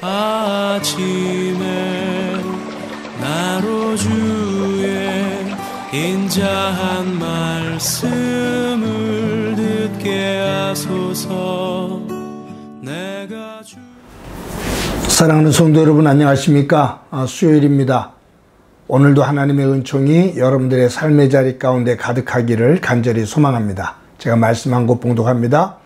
아침에 나로 주의 인자한 말씀을 듣게 하소서. 내가 사랑하는 성도 여러분, 안녕하십니까? 수요일입니다. 오늘도 하나님의 은총이 여러분들의 삶의 자리 가운데 가득하기를 간절히 소망합니다. 제가 말씀 한 곳 봉독합니다.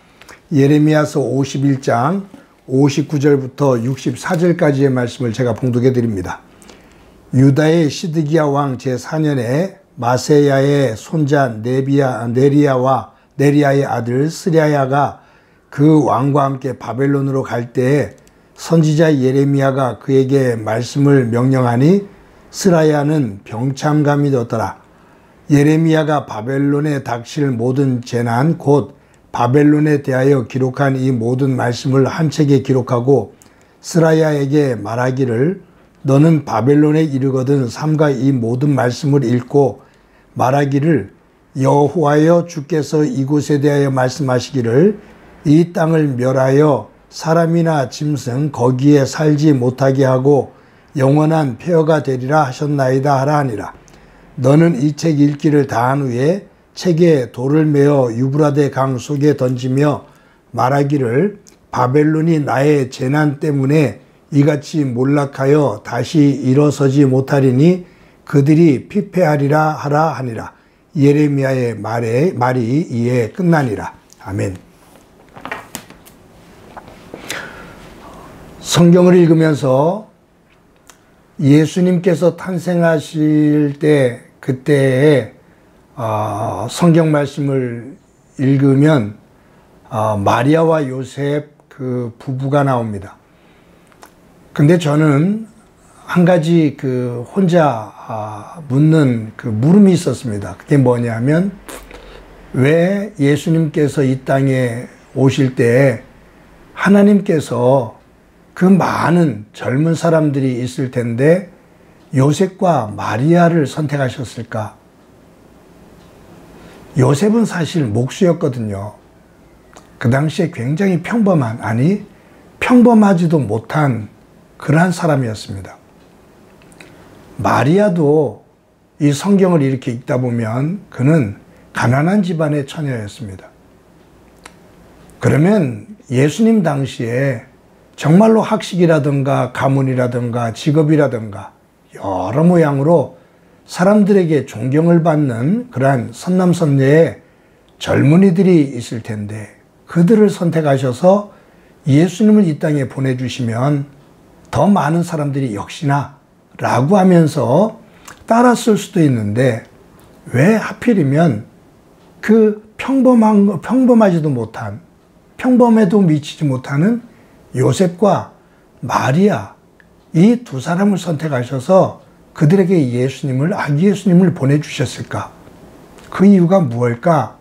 예레미야서 51장 59절부터 64절까지의 말씀을 제가 봉독해 드립니다. 유다의 시드기야 왕 제4년에 마세야의 손자 네리야의 아들 스랴야가 그 왕과 함께 바벨론으로 갈 때에 선지자 예레미야가 그에게 말씀을 명령하니 스라야는 병참감이 되었더라. 예레미야가 바벨론에 닥칠 모든 재난 곧 바벨론에 대하여 기록한 이 모든 말씀을 한 책에 기록하고 스라야에게 말하기를 너는 바벨론에 이르거든 삼가 이 모든 말씀을 읽고 말하기를 여호와여 주께서 이곳에 대하여 말씀하시기를 이 땅을 멸하여 사람이나 짐승 거기에 살지 못하게 하고 영원한 폐허가 되리라 하셨나이다 하라 하니라. 너는 이 책 읽기를 다한 후에 책에 돌을 메어 유브라데 강 속에 던지며 말하기를 바벨론이 나의 재난 때문에 이같이 몰락하여 다시 일어서지 못하리니 그들이 피폐하리라 하라 하니라. 예레미야의 말이 이에 끝나니라. 아멘. 성경을 읽으면서 예수님께서 탄생하실 때 그때의 성경 말씀을 읽으면 마리아와 요셉 그 부부가 나옵니다. 근데 저는 한 가지 혼자 묻는 물음이 있었습니다. 그게 뭐냐면 왜 예수님께서 이 땅에 오실 때 하나님께서 그 많은 젊은 사람들이 있을 텐데 요셉과 마리아를 선택하셨을까? 요셉은 사실 목수였거든요. 그 당시에 굉장히 평범하지도 못한 그러한 사람이었습니다. 마리아도 이 성경을 이렇게 읽다 보면 그는 가난한 집안의 처녀였습니다. 그러면 예수님 당시에 정말로 학식이라든가 가문이라든가 직업이라든가 여러 모양으로 사람들에게 존경을 받는 그러한 선남선녀의 젊은이들이 있을 텐데 그들을 선택하셔서 예수님을 이 땅에 보내주시면 더 많은 사람들이 역시나 라고 하면서 따랐을 수도 있는데 왜 하필이면 그 평범하지도 못한 평범에도 미치지 못하는 요셉과 마리아 이 두 사람을 선택하셔서 그들에게 아기 예수님을 보내주셨을까? 그 이유가 무엇일까?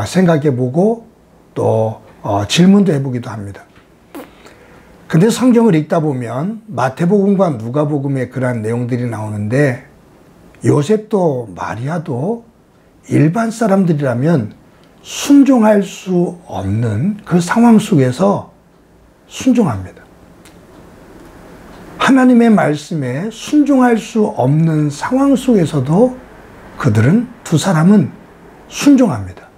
생각해보고 또 질문도 해보기도 합니다. 근데 성경을 읽다 보면 마태복음과 누가복음에 그러한 내용들이 나오는데 요셉도 마리아도 일반 사람들이라면 순종할 수 없는 그 상황 속에서 순종합니다. 하나님의 말씀에 순종할 수 없는 상황 속에서도 두 사람은 순종합니다.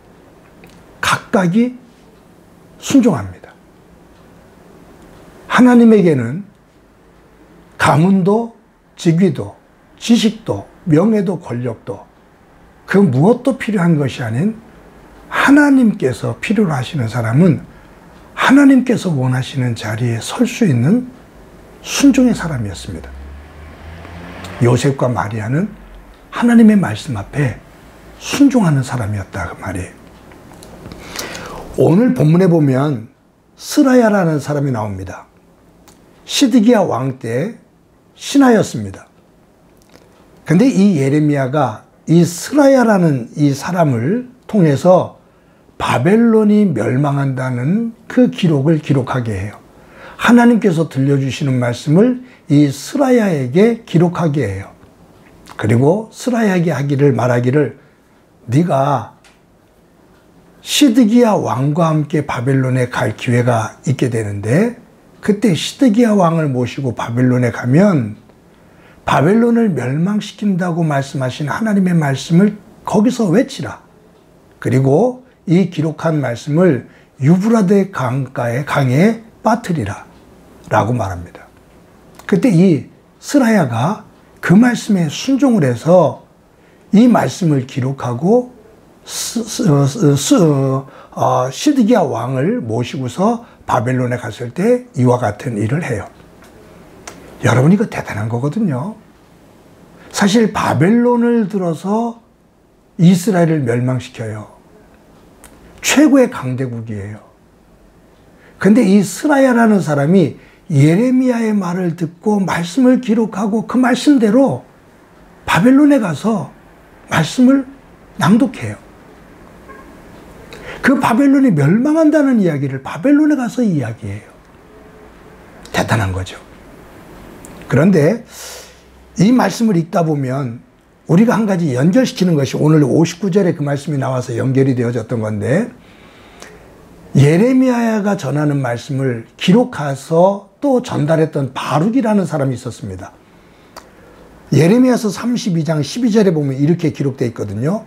각각이 순종합니다. 하나님에게는 가문도 직위도 지식도 명예도 권력도 그 무엇도 필요한 것이 아닌 하나님께서 필요로 하시는 사람은 하나님께서 원하시는 자리에 설 수 있는 순종의 사람이었습니다. 요셉과 마리아는 하나님의 말씀 앞에 순종하는 사람이었다 그 말이에요. 오늘 본문에 보면 스라야라는 사람이 나옵니다. 시드기야 왕 때 신하였습니다. 근데 이 예레미야가 이 스라야라는 이 사람을 통해서 바벨론이 멸망한다는 그 기록을 기록하게 해요. 하나님께서 들려주시는 말씀을 이 스라야에게 기록하게 해요. 그리고 스라야에게 말하기를 네가 시드기야 왕과 함께 바벨론에 갈 기회가 있게 되는데 그때 시드기야 왕을 모시고 바벨론에 가면 바벨론을 멸망시킨다고 말씀하신 하나님의 말씀을 거기서 외치라. 그리고 이 기록한 말씀을 유브라데 강에 빠뜨리라 라고 말합니다. 그때 이 스라야가 그 말씀에 순종을 해서 이 말씀을 기록하고 시드기야 왕을 모시고서 바벨론에 갔을 때 이와 같은 일을 해요. 여러분, 이거 대단한 거거든요. 사실 바벨론을 들어서 이스라엘을 멸망시켜요. 최고의 강대국이에요. 근데 이 스라야라는 사람이 예레미야의 말을 듣고 말씀을 기록하고 그 말씀대로 바벨론에 가서 말씀을 낭독해요. 그 바벨론이 멸망한다는 이야기를 바벨론에 가서 이야기해요. 대단한 거죠. 그런데 이 말씀을 읽다 보면 우리가 한 가지 연결시키는 것이 오늘 59절에 그 말씀이 나와서 연결이 되어졌던 건데, 예레미야가 전하는 말씀을 기록해서 또 전달했던 바룩이라는 사람이 있었습니다. 예레미야서 32장 12절에 보면 이렇게 기록되어 있거든요.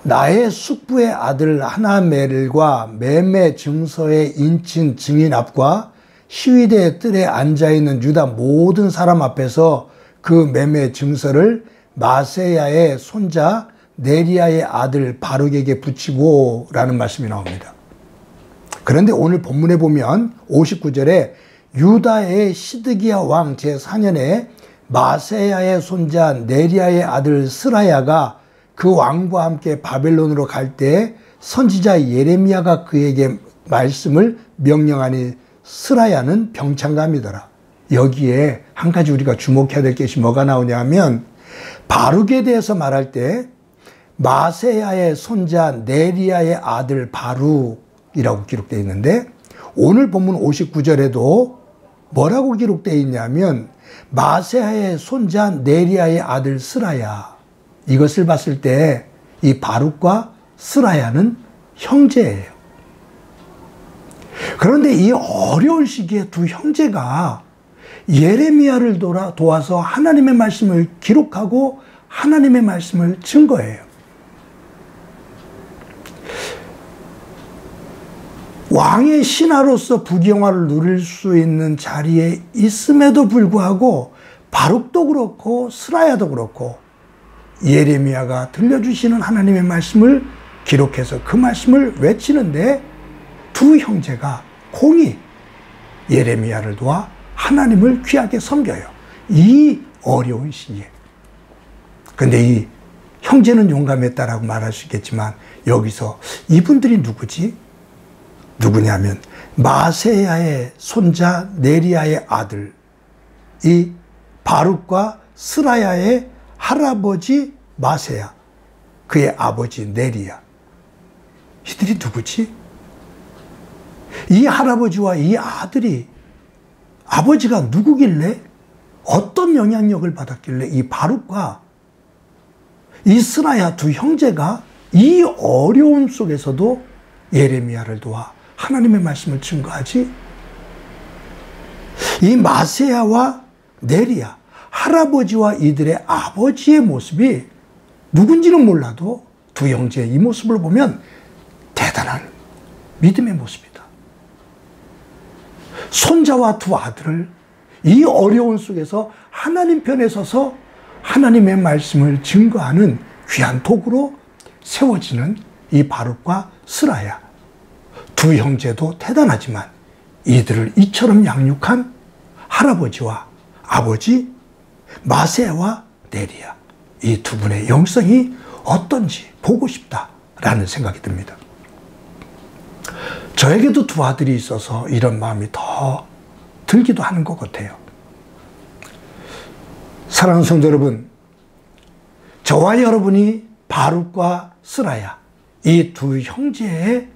나의 숙부의 아들 하나멜과 매매 증서의 인친 증인 앞과 시위대의 뜰에 앉아있는 유다 모든 사람 앞에서 그 매매 증서를 마세야의 손자 네리야의 아들 바룩에게 붙이고 라는 말씀이 나옵니다. 그런데 오늘 본문에 보면 59절에 유다의 시드기야 왕 제4년에 마세야의 손자 네리야의 아들 스라야가 그 왕과 함께 바벨론으로 갈 때 선지자 예레미야가 그에게 말씀을 명령하니 스라야는 병창감이더라. 여기에 한 가지 우리가 주목해야 될 것이 뭐가 나오냐 하면, 바룩에 대해서 말할 때 마세야의 손자 네리야의 아들 바룩이라고 기록되어 있는데, 오늘 본문 59절에도 뭐라고 기록되어 있냐면 마세야의 손자 네리야의 아들 스라야. 이것을 봤을 때 이 바룩과 스라야는 형제예요. 그런데 이 어려운 시기에 두 형제가 예레미야를 도와서 하나님의 말씀을 기록하고 하나님의 말씀을 증거해요. 왕의 신하로서 부경화를 누릴 수 있는 자리에 있음에도 불구하고 바룩도 그렇고 스라야도 그렇고 예레미야가 들려주시는 하나님의 말씀을 기록해서 그 말씀을 외치는데 두 형제가 공히 예레미야를 도와 하나님을 귀하게 섬겨요. 이 어려운 시기에. 근데 이 형제는 용감했다라고 말할 수 있겠지만 여기서 이분들이 누구지? 누구냐면 마세야의 손자 네리야의 아들 이 바룩과 스라야의 할아버지 마세야, 그의 아버지 네리야. 이들이 누구지? 이 할아버지와 이 아들이 아버지가 누구길래, 어떤 영향력을 받았길래 이 바룩과 이 스라야 두 형제가 이 어려움 속에서도 예레미야를 도와 하나님의 말씀을 증거하지? 이 마세야와 네리야, 할아버지와 이들의 아버지의 모습이 누군지는 몰라도 두 형제의 이 모습을 보면 대단한 믿음의 모습이다. 손자와 두 아들을 이 어려운 속에서 하나님 편에 서서 하나님의 말씀을 증거하는 귀한 도구로 세워지는 이 바룩과 스라야. 두 형제도 대단하지만 이들을 이처럼 양육한 할아버지와 아버지 마세야와 네리야, 이 두 분의 영성이 어떤지 보고 싶다라는 생각이 듭니다. 저에게도 두 아들이 있어서 이런 마음이 더 들기도 하는 것 같아요. 사랑하는 성도 여러분, 저와 여러분이 바룩과 스라야, 이 두 형제의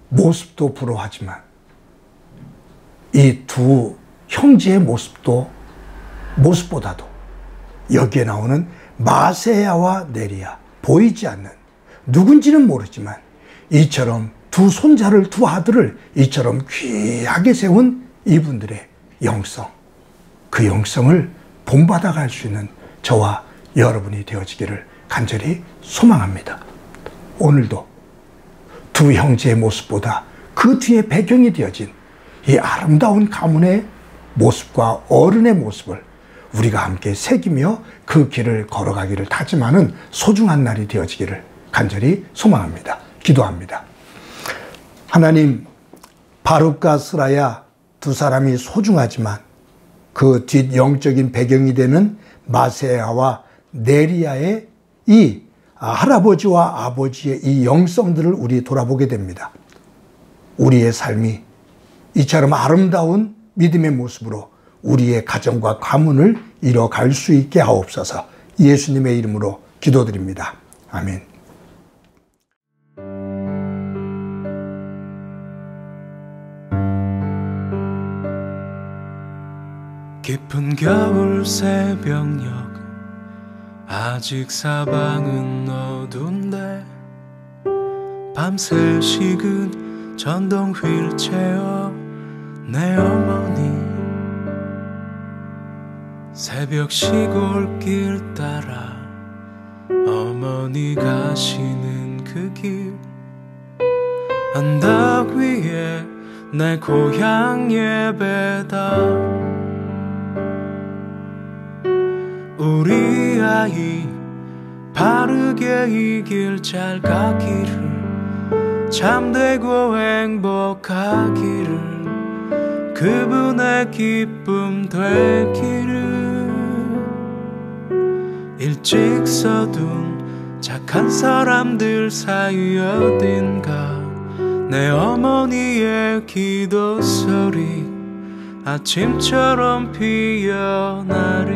모습도 부러워하지만 이 두 형제의 모습보다도 여기에 나오는 마세야와 네리야, 보이지 않는, 누군지는 모르지만 이처럼 두 손자를, 두 아들을 이처럼 귀하게 세운 이분들의 영성, 그 영성을 본받아 갈 수 있는 저와 여러분이 되어지기를 간절히 소망합니다. 오늘도 두 형제의 모습보다 그 뒤에 배경이 되어진 이 아름다운 가문의 모습과 어른의 모습을 우리가 함께 새기며 그 길을 걸어가기를 다짐하는 소중한 날이 되어지기를 간절히 소망합니다. 기도합니다. 하나님, 바룩과 스라야 두 사람이 소중하지만 그 뒷 영적인 배경이 되는 마세야와 네리야의 이 할아버지와 아버지의 이 영성들을 우리 돌아보게 됩니다. 우리의 삶이 이처럼 아름다운 믿음의 모습으로 우리의 가정과 가문을 이뤄갈 수 있게 하옵소서. 예수님의 이름으로 기도드립니다. 아멘. 깊은 겨울 새벽녘 아직 사방은 어두운데 밤새 식은 전동 휠체어 내 어머니 새벽 시골길 따라 어머니 가시는 그 길 언덕 위에 내 고향 예배당 우리 아이 바르게 이 길 잘 가기를 참되고 행복하기를 그분의 기쁨 되기를 일찍 서둔 착한 사람들 사이 어딘가 내 어머니의 기도 소리 아침처럼 피어나리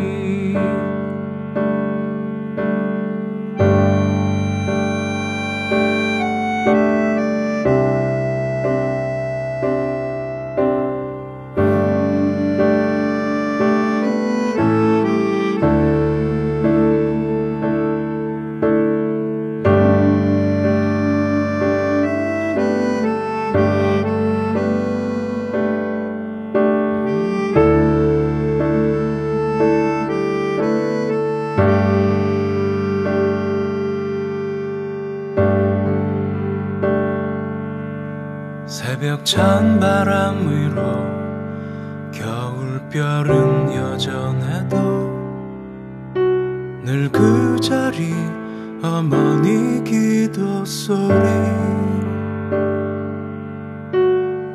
새벽 찬 바람 위로 겨울별은 여전해도 늘 그 자리 어머니 기도 소리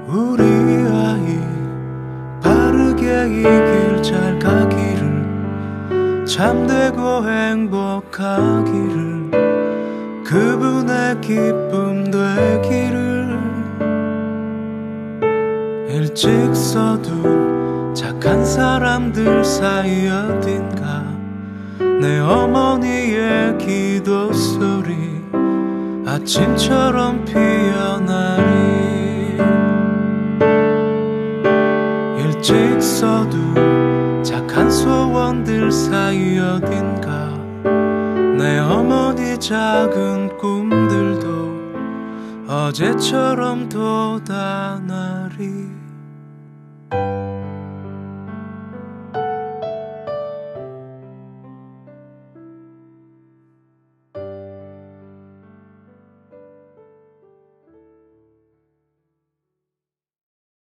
우리 아이 바르게 이 길 잘 가기를 참되고 행복하기를 그분의 기쁨 되기를 일찍 서둔 착한 사람들 사이 어딘가 내 어머니의 기도 소리 아침처럼 피어나리 일찍 서둔 착한 소원들 사이 어딘가 내 어머니 작은 꿈들도 어제처럼 돋아나리